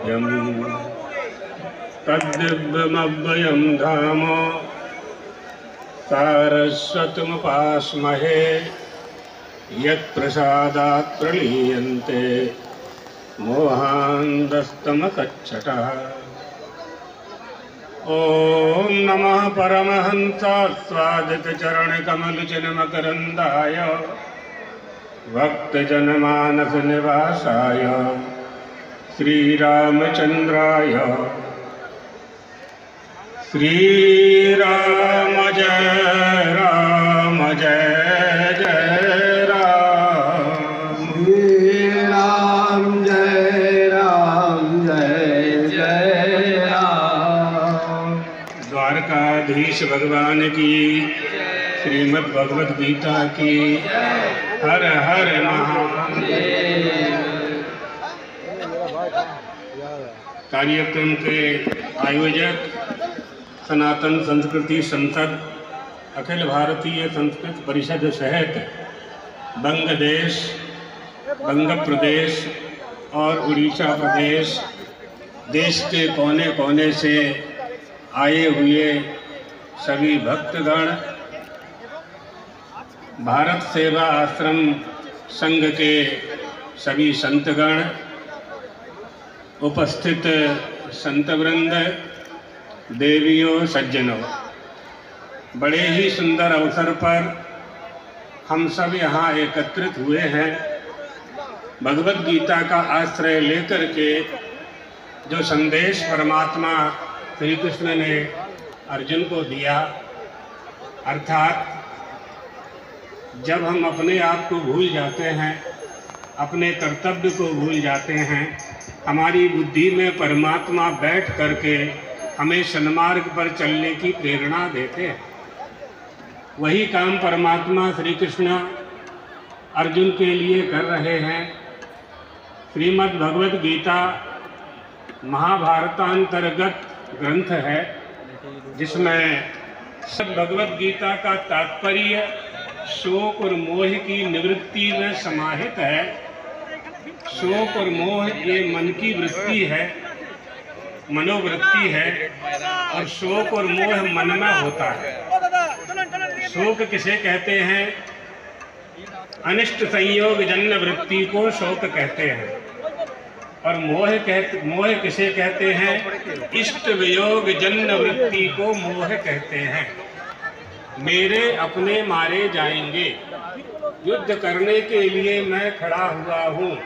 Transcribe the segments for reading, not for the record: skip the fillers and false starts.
गुह्यम् तद्दिव्यमव्ययं धाम सारस्वतमुपास्महे यत्प्रसादात् प्रलीयन्ते मोहान्धस्तमकच्छटः। ॐ नमः परमहंसास्वादितचरणकमलचिन्मकरन्दाय भक्तजनमानसनिवासाय श्रीरामचन्द्राय। श्रीराम जय राम जय जय राम। श्रीराम जय राम जय जय राम। द्वारकाधीश भगवान की, श्रीमद् भगवद गीता की। हर हर महादेव। कार्यक्रम के आयोजक सनातन संस्कृति संसद, अखिल भारतीय संस्कृत परिषद सहित बंग देश, बंग प्रदेश और उड़ीसा प्रदेश, देश के कोने कोने से आए हुए सभी भक्तगण, भारत सेवा आश्रम संघ के सभी संतगण, उपस्थित संतवृंद, देवियों, सज्जनों, बड़े ही सुंदर अवसर पर हम सब यहाँ एकत्रित हुए हैं। भगवद गीता का आश्रय लेकर के जो संदेश परमात्मा श्री कृष्ण ने अर्जुन को दिया, अर्थात जब हम अपने आप को भूल जाते हैं, अपने कर्तव्य को भूल जाते हैं, हमारी बुद्धि में परमात्मा बैठ करके हमें सन्मार्ग पर चलने की प्रेरणा देते हैं। वही काम परमात्मा श्री कृष्ण अर्जुन के लिए कर रहे हैं। श्रीमद् भगवद गीता महाभारतांतर्गत ग्रंथ है, जिसमें सब भगवद गीता का तात्पर्य शोक और मोह की निवृत्ति में समाहित है। शोक और मोह ये मन की वृत्ति है, मनोवृत्ति है, और शोक और मोह मन में होता है। शोक किसे कहते हैं? अनिष्ट संयोग जन्य वृत्ति को शोक कहते हैं। और मोह किसे कहते हैं? इष्ट वियोग जन्य वृत्ति को मोह कहते हैं। मेरे अपने मारे जाएंगे, युद्ध करने के लिए मैं खड़ा हुआ हूँ।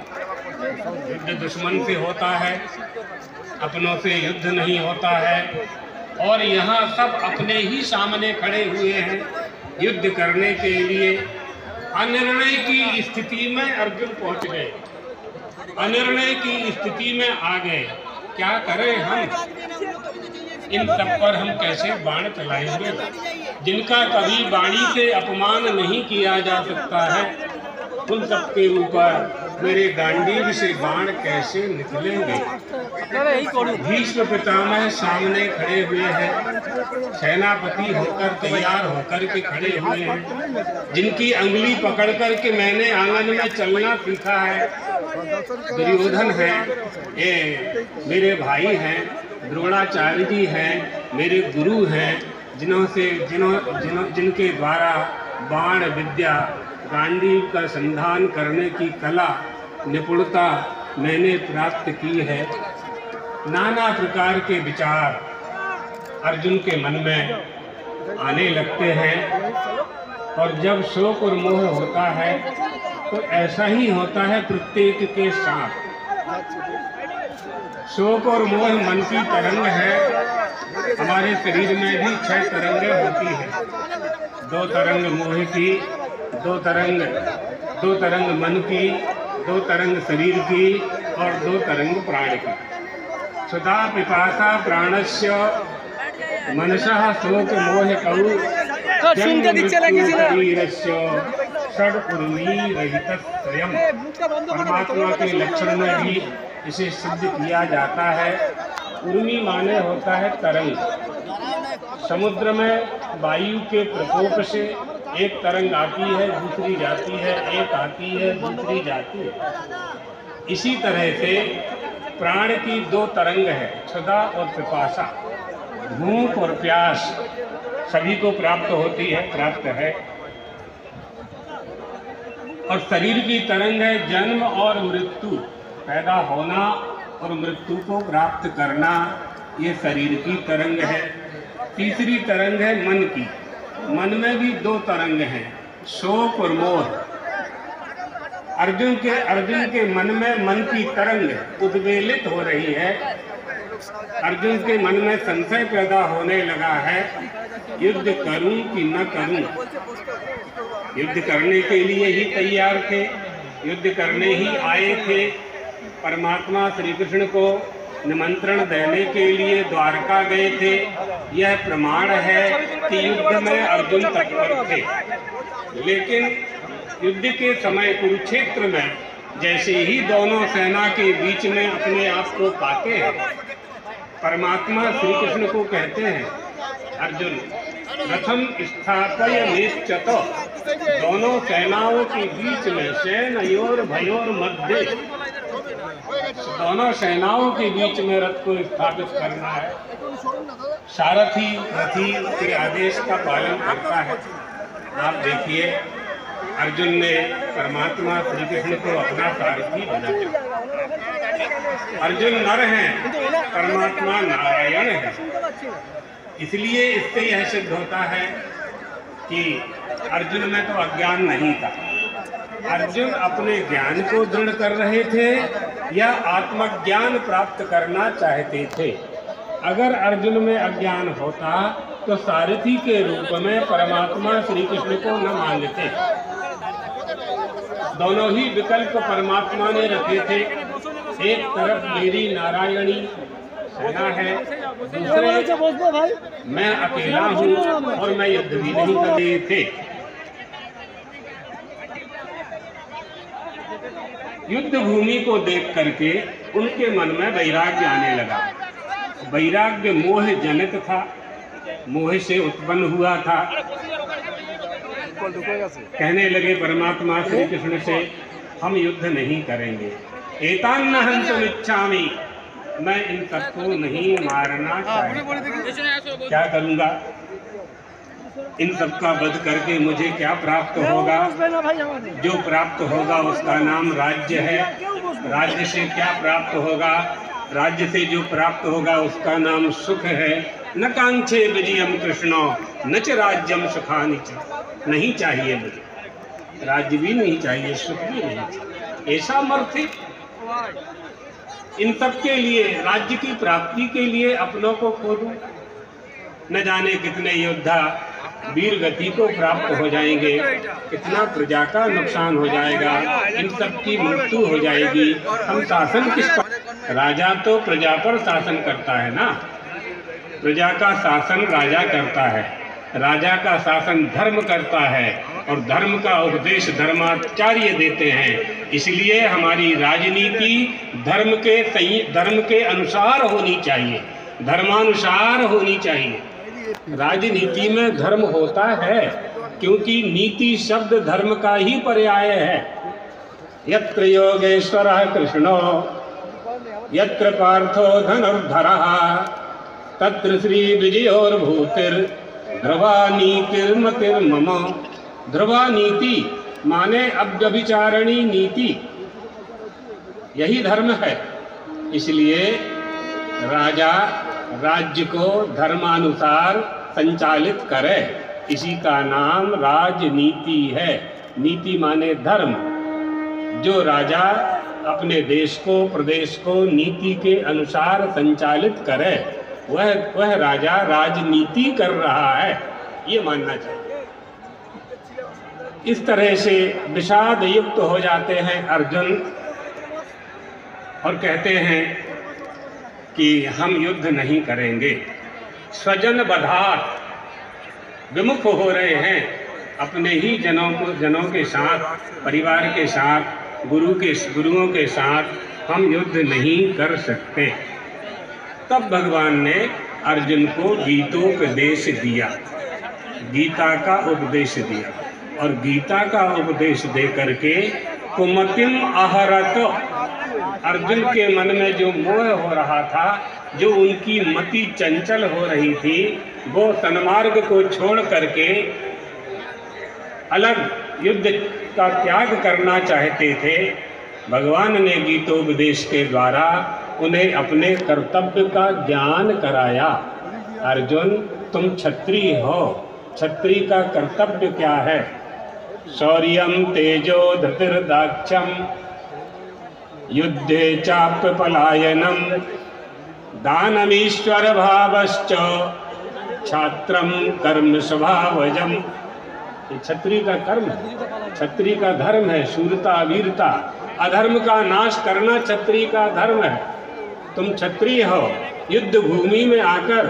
युद्ध दुश्मन से होता है, अपनों से युद्ध नहीं होता है। और यहाँ सब अपने ही सामने खड़े हुए हैं युद्ध करने के लिए। अनिर्णय की स्थिति में अर्जुन पहुँच गए, अनिर्णय की स्थिति में आ गए। क्या करें हम? इन सब पर हम कैसे बाण चलाएंगे? जिनका कभी वाणी से अपमान नहीं किया जा सकता है, उन सब के ऊपर मेरे गांडीव से बाण कैसे निकलेंगे? भीष्म पितामह सामने खड़े हुए हैं, सेनापति होकर तैयार होकर के खड़े हुए हैं, जिनकी अंगुली पकड़ कर के मैंने आंगन में चलना सीखा है। दुर्योधन है, ये मेरे भाई हैं। द्रोणाचार्य जी हैं, मेरे गुरु हैं, जिनके द्वारा बाण विद्या, गांडीव का संधान करने की कला, निपुणता मैंने प्राप्त की है। नाना प्रकार के विचार अर्जुन के मन में आने लगते हैं। और जब शोक और मोह होता है तो ऐसा ही होता है प्रत्येक के साथ। शोक और मोह मन की तरंग है। हमारे शरीर में भी 6 तरंगें होती हैं। 2 तरंग मोह की, 2 तरंग मन की, 2 तरंग शरीर की, और 2 तरंग प्राण की। सुधा पिपासा प्राणस्य मनसः शोक मोह कौ शरीरस्य षड उर्मी रहित स्वयं। परमात्मा के लक्षण में भी इसे सिद्ध किया जाता है। उर्मी माने होता है तरंग। समुद्र में वायु के प्रकोप से एक तरंग आती है, दूसरी जाती है, एक आती है, दूसरी जाती है। इसी तरह से प्राण की दो तरंग है, क्षुधा और पिपासा, भूख और प्यास, सभी को प्राप्त होती है, प्राप्त है। और शरीर की तरंग है जन्म और मृत्यु, पैदा होना और मृत्यु को प्राप्त करना, ये शरीर की तरंग है। तीसरी तरंग है मन की। मन में भी दो तरंग हैं, शोक और मोह। अर्जुन के मन में मन की तरंग उद्वेलित हो रही है। अर्जुन के मन में संशय पैदा होने लगा है, युद्ध करूं कि न करूं। युद्ध करने के लिए ही तैयार थे, युद्ध करने ही आए थे। परमात्मा श्री कृष्ण को निमंत्रण देने के लिए द्वारका गए थे। यह प्रमाण है कि युद्ध में अर्जुन तत्पर थे। लेकिन युद्ध के समय कुरुक्षेत्र में जैसे ही दोनों सेना के बीच में अपने आप को पाते हैं, परमात्मा श्री कृष्ण को कहते हैं, अर्जुन रथम स्थापय निश्चतो, दोनों सेनाओं के बीच में, सेनयोर भयोर मध्य, दोनों सेनाओं के बीच में रथ को स्थापित करना है। सारथी रथी के आदेश का पालन करता है। आप देखिए, अर्जुन ने परमात्मा श्री कृष्ण को अपना सारथी बनाया। अर्जुन नर हैं, परमात्मा नारायण है। इसलिए इससे यह सिद्ध होता है कि अर्जुन में तो अज्ञान नहीं था। अर्जुन अपने ज्ञान को दृढ़ कर रहे थे या आत्मज्ञान प्राप्त करना चाहते थे। अगर अर्जुन में अज्ञान होता तो सारथी के रूप में परमात्मा श्री कृष्ण को न मांगते। दोनों ही विकल्प परमात्मा ने रखे थे। एक तरफ मेरी नारायणी सेना है, दूसरे मैं अकेला हूँ और मैं युद्ध भी नहीं कर रहे थे। युद्ध भूमि को देख करके उनके मन में वैराग्य आने लगा। वैराग्य मोह जनित था, मोह से उत्पन्न हुआ था। कहने लगे परमात्मा श्री कृष्ण से, हम युद्ध नहीं करेंगे। एतान्न हन्तुम इच्छामि, मैं इन सबको नहीं मारना चाहता। क्या करूंगा? इन सबका वध करके मुझे क्या प्राप्त होगा? जो प्राप्त होगा उसका नाम राज्य है। राज्य से क्या प्राप्त होगा? राज्य से जो प्राप्त होगा उसका नाम सुख है। न कांक्षे विजयम कृष्णो न च राज्यम सुखानि च, नहीं चाहिए मुझे, राज्य भी नहीं चाहिए, सुख भी नहीं चाहिए। ऐसा मर्थ है। इन सब के लिए, राज्य की प्राप्ति के लिए अपनों को खो दूं। न जाने कितने योद्धा वीर गति को प्राप्त हो जाएंगे, कितना प्रजा का नुकसान हो जाएगा, इन सब की मृत्यु हो जाएगी। हम शासन किसका? राजा तो प्रजा पर शासन करता है ना। प्रजा का शासन राजा करता है, राजा का शासन धर्म करता है और धर्म का उपदेश धर्माचार्य देते हैं। इसलिए हमारी राजनीति धर्म के अनुसार होनी चाहिए, धर्मानुसार होनी चाहिए। राजनीति में धर्म होता है क्योंकि नीति शब्द धर्म का ही पर्याय है। यत्र योगेश्वरः कृष्णो यत्र पार्थो धनुर्धरः तत्र श्री विजयोर्भूतिर् ध्रुवा नीतिर्मतिर्मम। ध्रुवा नीति माने अव्यभिचारिणी नीति, यही धर्म है। इसलिए राजा राज्य को धर्मानुसार संचालित करे, इसी का नाम राजनीति है। नीति माने धर्म। जो राजा अपने देश को, प्रदेश को नीति के अनुसार संचालित करे, वह राजा राजनीति कर रहा है, ये मानना चाहिए। इस तरह से विषाद युक्त हो जाते हैं अर्जुन और कहते हैं कि हम युद्ध नहीं करेंगे। स्वजन वधात् विमुख हो रहे हैं, अपने ही जनों के साथ, परिवार के साथ, गुरुओं के साथ हम युद्ध नहीं कर सकते। तब भगवान ने अर्जुन को गीतोपदेश दिया, गीता का उपदेश दिया। और गीता का उपदेश दे करके कुमतिम आहरत, अर्जुन के मन में जो मोह हो रहा था, जो उनकी मति चंचल हो रही थी, वो सन्मार्ग को छोड़ करके अलग युद्ध का त्याग करना चाहते थे। भगवान ने गीतोपदेश के द्वारा उन्हें अपने कर्तव्य का ज्ञान कराया। अर्जुन, तुम क्षत्रिय हो, क्षत्रिय का कर्तव्य क्या है? शौर्यम तेजो धृतिर्दाक्ष्यम युद्धे चाप्य पलायनम दानमीश्वर भावश्च छात्रम कर्म स्वभावजम। ये क्षत्रिय का कर्म है, क्षत्रिय का धर्म है। शूरता, वीरता, अधर्म का नाश करना क्षत्रिय का धर्म है। तुम क्षत्रिय हो, युद्ध भूमि में आकर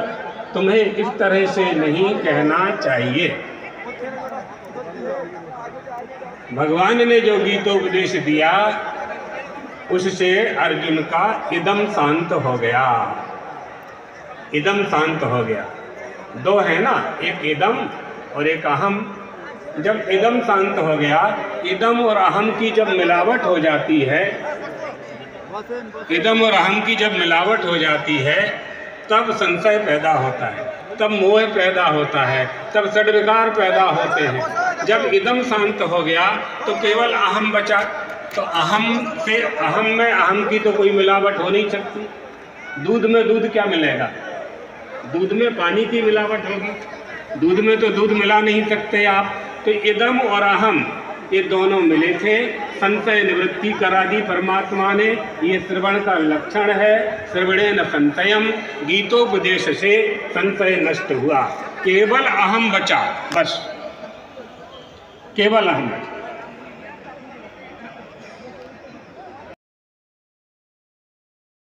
तुम्हें इस तरह से नहीं कहना चाहिए। भगवान ने जो गीतोपदेश दिया उससे अर्जुन का इदम शांत हो गया। इदम शांत हो गया। दो है ना, एक इदम और एक अहम। जब इदम शांत हो गया, इदम और अहम की जब मिलावट हो जाती है, इदम और अहम की जब मिलावट हो जाती है, तब संशय पैदा होता है, तब मोह पैदा होता है, तब षड्विकार पैदा होते हैं। जब इदम शांत हो गया तो केवल अहम बचा। तो अहम से अहम में अहम की तो कोई मिलावट हो नहीं सकती। दूध में दूध क्या मिलेगा? दूध में पानी की मिलावट होगी। दूध में तो दूध मिला नहीं सकते आप। तो इदम और अहम ये दोनों मिले थे, संशय निवृत्ति करा दी परमात्मा ने। ये श्रवण का लक्षण है। श्रवणेन संशयम, गीतोपदेश से संशय नष्ट हुआ। केवल अहम बचा, बस केवल अहम बचा।